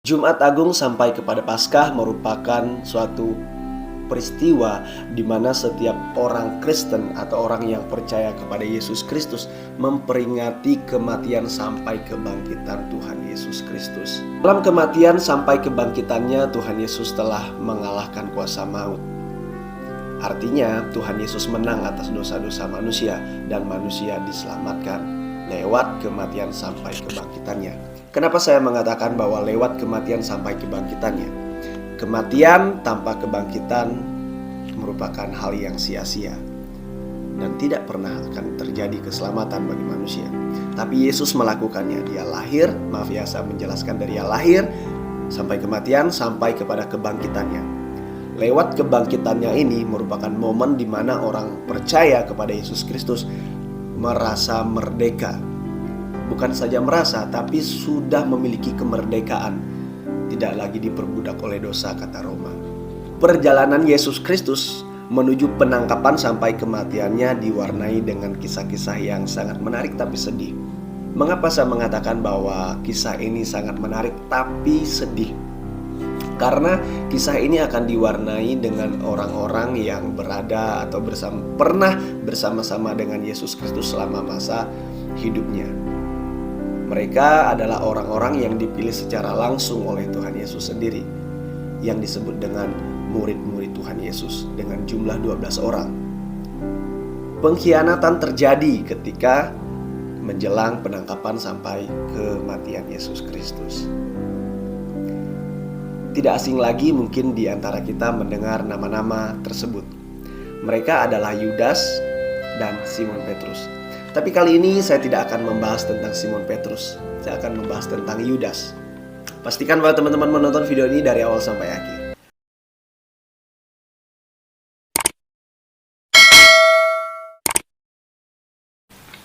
Jumat Agung sampai kepada Paskah merupakan suatu peristiwa di mana setiap orang Kristen atau orang yang percaya kepada Yesus Kristus memperingati kematian sampai kebangkitan Tuhan Yesus Kristus. Dalam kematian sampai kebangkitannya, Tuhan Yesus telah mengalahkan kuasa maut. Artinya Tuhan Yesus menang atas dosa-dosa manusia dan manusia diselamatkan lewat kematian sampai kebangkitannya. Kenapa saya mengatakan bahwa lewat kematian sampai kebangkitannya? Kematian tanpa kebangkitan merupakan hal yang sia-sia dan tidak pernah akan terjadi keselamatan bagi manusia. Tapi Yesus melakukannya. Dia lahir, saya menjelaskan dari dia lahir sampai kematian sampai kepada kebangkitannya. Lewat kebangkitannya ini merupakan momen di mana orang percaya kepada Yesus Kristus merasa merdeka. Bukan saja merasa, tapi sudah memiliki kemerdekaan. Tidak lagi diperbudak oleh dosa, kata Roma. Perjalanan Yesus Kristus menuju penangkapan sampai kematiannya diwarnai dengan kisah-kisah yang sangat menarik tapi sedih. Mengapa saya mengatakan bahwa kisah ini sangat menarik tapi sedih? Karena kisah ini akan diwarnai dengan orang-orang yang berada atau pernah bersama-sama dengan Yesus Kristus selama masa hidupnya. Mereka adalah orang-orang yang dipilih secara langsung oleh Tuhan Yesus sendiri, yang disebut dengan murid-murid Tuhan Yesus dengan jumlah 12 orang. Pengkhianatan terjadi ketika menjelang penangkapan sampai kematian Yesus Kristus. Tidak asing lagi mungkin di antara kita mendengar nama-nama tersebut. Mereka adalah Yudas dan Simon Petrus. Tapi kali ini saya tidak akan membahas tentang Simon Petrus. Saya akan membahas tentang Yudas. Pastikan bahwa teman-teman menonton video ini dari awal sampai akhir.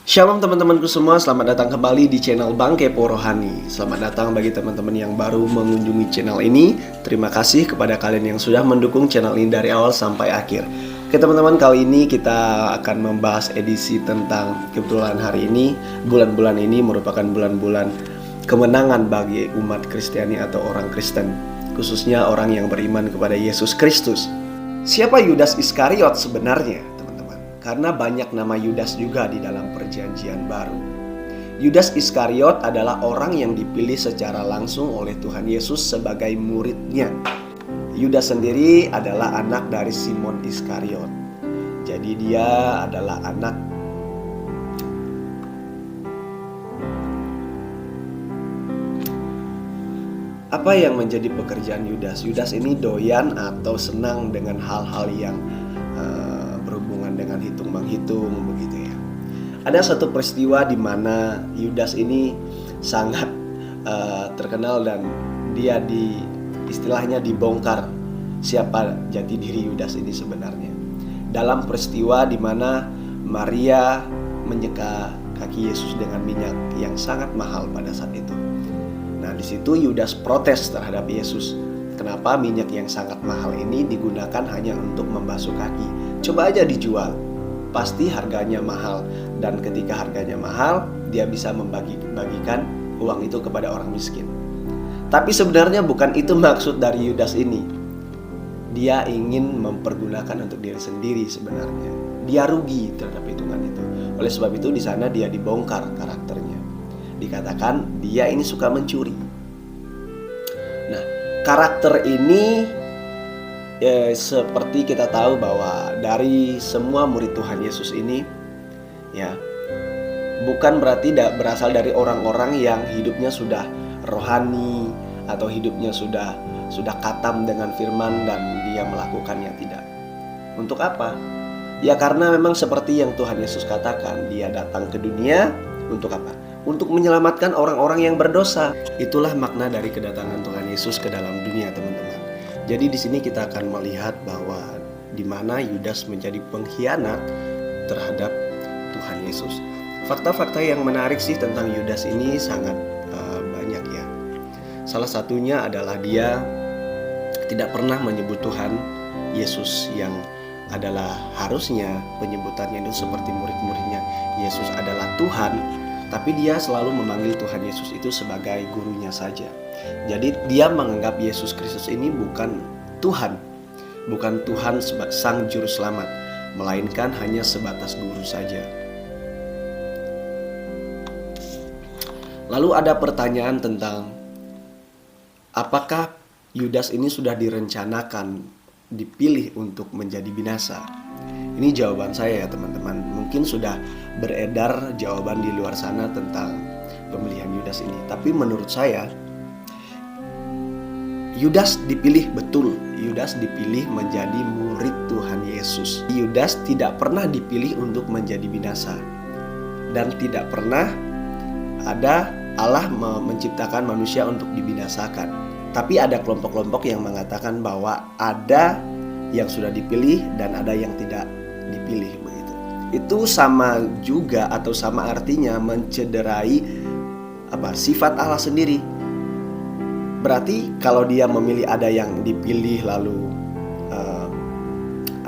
Shalom teman-temanku semua, selamat datang kembali di channel Bang Kepo Rohani. Selamat datang bagi teman-teman yang baru mengunjungi channel ini. Terima kasih kepada kalian yang sudah mendukung channel ini dari awal sampai akhir. Oke teman-teman, kali ini kita akan membahas edisi tentang kebetulan hari ini, bulan-bulan ini merupakan bulan-bulan kemenangan bagi umat Kristiani atau orang Kristen, khususnya orang yang beriman kepada Yesus Kristus. Siapa Yudas Iskariot sebenarnya teman-teman? Karena banyak nama Yudas juga di dalam perjanjian baru. Yudas Iskariot adalah orang yang dipilih secara langsung oleh Tuhan Yesus sebagai muridnya. Yudas sendiri adalah anak dari Simon Iskariot. Jadi dia adalah anak apa yang menjadi pekerjaan Yudas? Yudas ini doyan atau senang dengan hal-hal yang berhubungan dengan hitung-menghitung begitu ya. Ada satu peristiwa di mana Yudas ini sangat terkenal dan dia istilahnya dibongkar siapa jati diri Yudas ini sebenarnya. Dalam peristiwa di mana Maria menyeka kaki Yesus dengan minyak yang sangat mahal pada saat itu. Nah, di situ Yudas protes terhadap Yesus. Kenapa minyak yang sangat mahal ini digunakan hanya untuk membasuh kaki? Coba aja dijual. Pasti harganya mahal, dan ketika harganya mahal, dia bisa membagikan uang itu kepada orang miskin. Tapi sebenarnya bukan itu maksud dari Yudas ini. Dia ingin mempergunakan untuk diri sendiri sebenarnya. Dia rugi terhadap hitungan itu. Oleh sebab itu di sana dia dibongkar karakternya. Dikatakan dia ini suka mencuri. Nah, karakter ini seperti kita tahu bahwa dari semua murid Tuhan Yesus ini ya, bukan berarti berasal dari orang-orang yang hidupnya sudah rohani atau hidupnya sudah khatam dengan firman dan dia melakukannya, tidak. Untuk apa? Ya karena memang seperti yang Tuhan Yesus katakan, dia datang ke dunia untuk apa? Untuk menyelamatkan orang-orang yang berdosa. Itulah makna dari kedatangan Tuhan Yesus ke dalam dunia, teman-teman. Jadi di sini kita akan melihat bahwa di mana Yudas menjadi pengkhianat terhadap Tuhan Yesus. Fakta-fakta yang menarik sih tentang Yudas ini sangat banyak ya. Salah satunya adalah dia tidak pernah menyebut Tuhan Yesus yang adalah harusnya penyebutannya itu seperti murid-muridnya. Yesus adalah Tuhan, tapi dia selalu memanggil Tuhan Yesus itu sebagai gurunya saja. Jadi dia menganggap Yesus Kristus ini bukan Tuhan, bukan Tuhan sang juru selamat, melainkan hanya sebatas guru saja. Lalu ada pertanyaan tentang apakah Yudas ini sudah direncanakan dipilih untuk menjadi binasa? Ini jawaban saya ya teman-teman. Mungkin sudah beredar jawaban di luar sana tentang pemilihan Yudas ini. Tapi menurut saya Yudas dipilih betul. Yudas dipilih menjadi murid Tuhan Yesus. Yudas tidak pernah dipilih untuk menjadi binasa. Dan tidak pernah ada Allah menciptakan manusia untuk dibinasakan. Tapi ada kelompok-kelompok yang mengatakan bahwa ada yang sudah dipilih dan ada yang tidak dipilih begitu. Itu sama juga atau sama artinya mencederai sifat Allah sendiri. Berarti kalau dia memilih ada yang dipilih lalu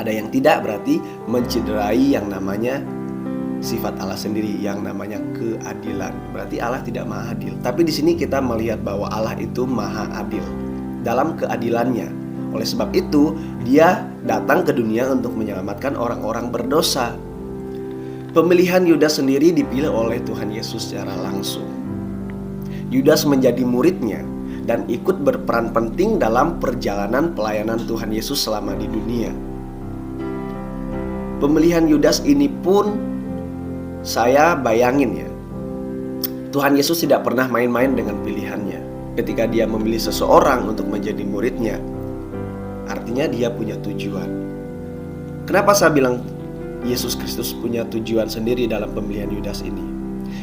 ada yang tidak, berarti mencederai yang namanya sifat Allah sendiri yang namanya keadilan. Berarti Allah tidak maha adil. Tapi di sini kita melihat bahwa Allah itu maha adil dalam keadilannya. Oleh sebab itu, dia datang ke dunia untuk menyelamatkan orang-orang berdosa. Pemilihan Yudas sendiri dipilih oleh Tuhan Yesus secara langsung. Yudas menjadi muridnya dan ikut berperan penting dalam perjalanan pelayanan Tuhan Yesus selama di dunia. Pemilihan Yudas ini pun saya bayangin ya, Tuhan Yesus tidak pernah main-main dengan pilihannya. Ketika dia memilih seseorang untuk menjadi muridnya, artinya dia punya tujuan. Kenapa saya bilang Yesus Kristus punya tujuan sendiri dalam pemilihan Yudas ini?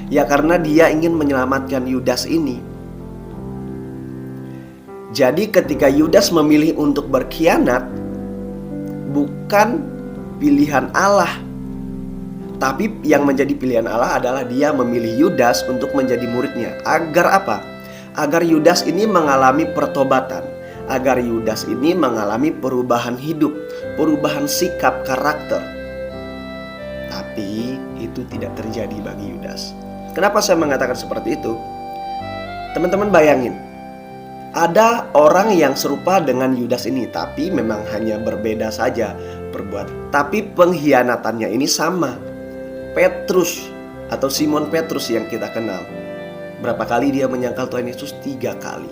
Ya karena dia ingin menyelamatkan Yudas ini. Jadi ketika Yudas memilih untuk berkhianat, bukan pilihan Allah, tapi yang menjadi pilihan Allah adalah dia memilih Yudas untuk menjadi muridnya. Agar apa? Agar Yudas ini mengalami pertobatan, agar Yudas ini mengalami perubahan hidup, perubahan sikap karakter. Tapi itu tidak terjadi bagi Yudas. Kenapa saya mengatakan seperti itu? Teman-teman bayangin, ada orang yang serupa dengan Yudas ini, tapi memang hanya berbeda saja perbuatan. Tapi pengkhianatannya ini sama. Petrus atau Simon Petrus yang kita kenal, berapa kali dia menyangkal Tuhan Yesus? 3 kali.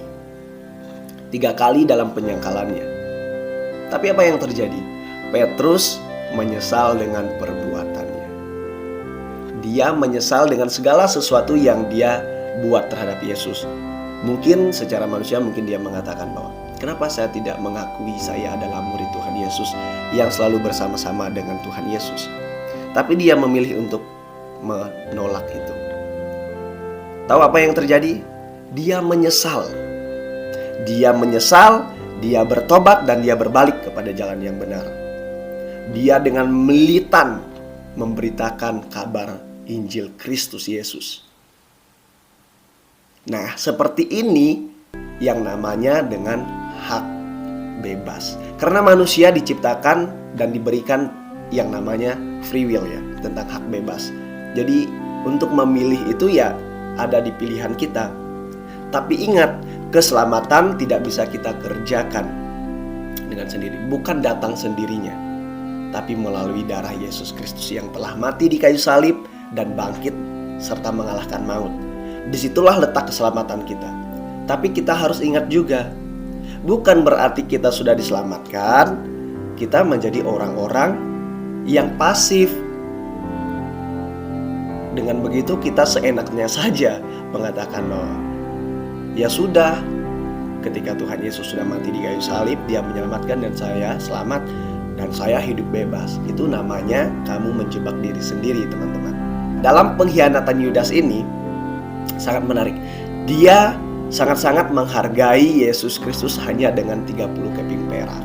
3 kali dalam penyangkalannya. Tapi apa yang terjadi? Petrus menyesal dengan perbuatannya. Dia menyesal dengan segala sesuatu yang dia buat terhadap Yesus. Mungkin secara manusia mungkin dia mengatakan bahwa kenapa saya tidak mengakui saya adalah murid Tuhan Yesus yang selalu bersama-sama dengan Tuhan Yesus. Tapi dia memilih untuk menolak itu. Tahu apa yang terjadi? Dia menyesal. Dia menyesal, dia bertobat dan dia berbalik kepada jalan yang benar. Dia dengan militan memberitakan kabar Injil Kristus Yesus. Nah, seperti ini yang namanya dengan hak bebas. Karena manusia diciptakan dan diberikan yang namanya free will ya, tentang hak bebas. Jadi untuk memilih itu ya ada di pilihan kita. Tapi ingat, keselamatan tidak bisa kita kerjakan dengan sendiri. Bukan datang sendirinya, tapi melalui darah Yesus Kristus yang telah mati di kayu salib dan bangkit serta mengalahkan maut. Disitulah letak keselamatan kita. Tapi kita harus ingat juga, bukan berarti kita sudah diselamatkan, kita menjadi orang-orang yang pasif. Dengan begitu kita seenaknya saja mengatakan bahwa ya sudah, ketika Tuhan Yesus sudah mati di kayu salib, dia menyelamatkan dan saya selamat dan saya hidup bebas. Itu namanya kamu menjebak diri sendiri, teman-teman. Dalam pengkhianatan Yudas ini sangat menarik. Dia sangat-sangat menghargai Yesus Kristus hanya dengan 30 keping perak.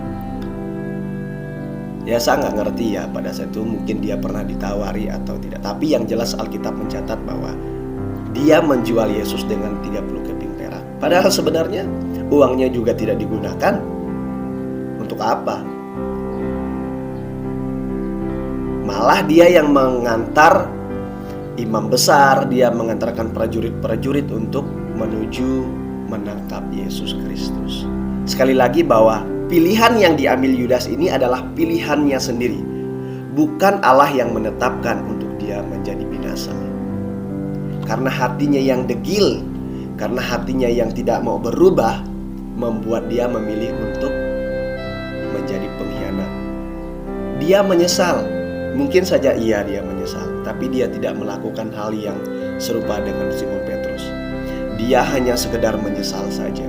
Ya saya nggak ngerti ya pada saat itu mungkin dia pernah ditawari atau tidak. Tapi yang jelas Alkitab mencatat bahwa dia menjual Yesus dengan 30 keping perak. Padahal sebenarnya uangnya juga tidak digunakan. Untuk apa? Malah dia yang mengantar imam besar, dia mengantarkan prajurit-prajurit untuk menuju menangkap Yesus Kristus. Sekali lagi bahwa pilihan yang diambil Yudas ini adalah pilihannya sendiri. Bukan Allah yang menetapkan untuk dia menjadi binasa. Karena hatinya yang degil, karena hatinya yang tidak mau berubah, membuat dia memilih untuk menjadi pengkhianat. Dia menyesal. Mungkin saja iya dia menyesal, tapi dia tidak melakukan hal yang serupa dengan Simon Petrus. Dia hanya sekedar menyesal saja.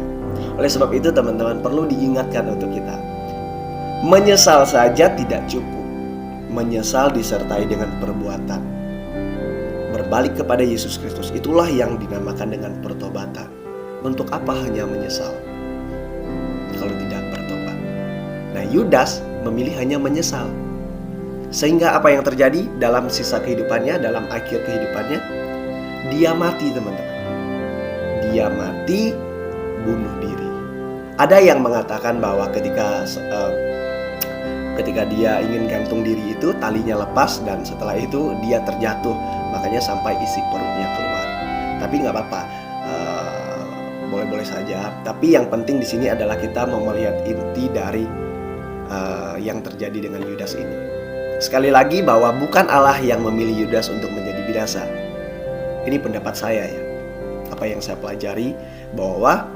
Oleh sebab itu teman-teman, perlu diingatkan untuk kita, menyesal saja tidak cukup. Menyesal disertai dengan perbuatan. Berbalik kepada Yesus Kristus, itulah yang dinamakan dengan pertobatan. Untuk apa hanya menyesal kalau tidak bertobat? Nah, Yudas memilih hanya menyesal. Sehingga apa yang terjadi dalam sisa kehidupannya, dalam akhir kehidupannya, dia mati teman-teman. Dia mati bunuh diri. Ada yang mengatakan bahwa ketika dia ingin gantung diri itu, talinya lepas dan setelah itu dia terjatuh, makanya sampai isi perutnya keluar. Tapi nggak apa-apa, boleh-boleh saja. Tapi yang penting di sini adalah kita mau melihat inti dari yang terjadi dengan Yudas ini. Sekali lagi bahwa bukan Allah yang memilih Yudas untuk menjadi binasa. Ini pendapat saya ya. Apa yang saya pelajari, bahwa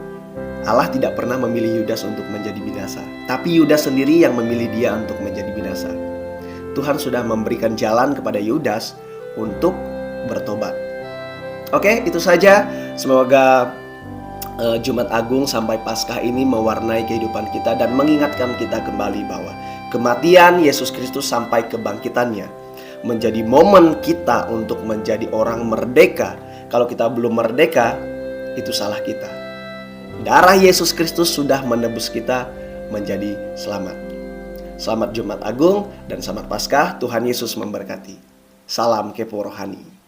Allah tidak pernah memilih Yudas untuk menjadi binasa, tapi Yudas sendiri yang memilih dia untuk menjadi binasa. Tuhan sudah memberikan jalan kepada Yudas untuk bertobat. Oke, itu saja. Semoga Jumat Agung sampai Paskah ini mewarnai kehidupan kita dan mengingatkan kita kembali bahwa kematian Yesus Kristus sampai kebangkitannya menjadi momen kita untuk menjadi orang merdeka. Kalau kita belum merdeka, itu salah kita. Darah Yesus Kristus sudah menebus kita menjadi selamat. Selamat Jumat Agung dan selamat Paskah. Tuhan Yesus memberkati. Salam kepo rohani.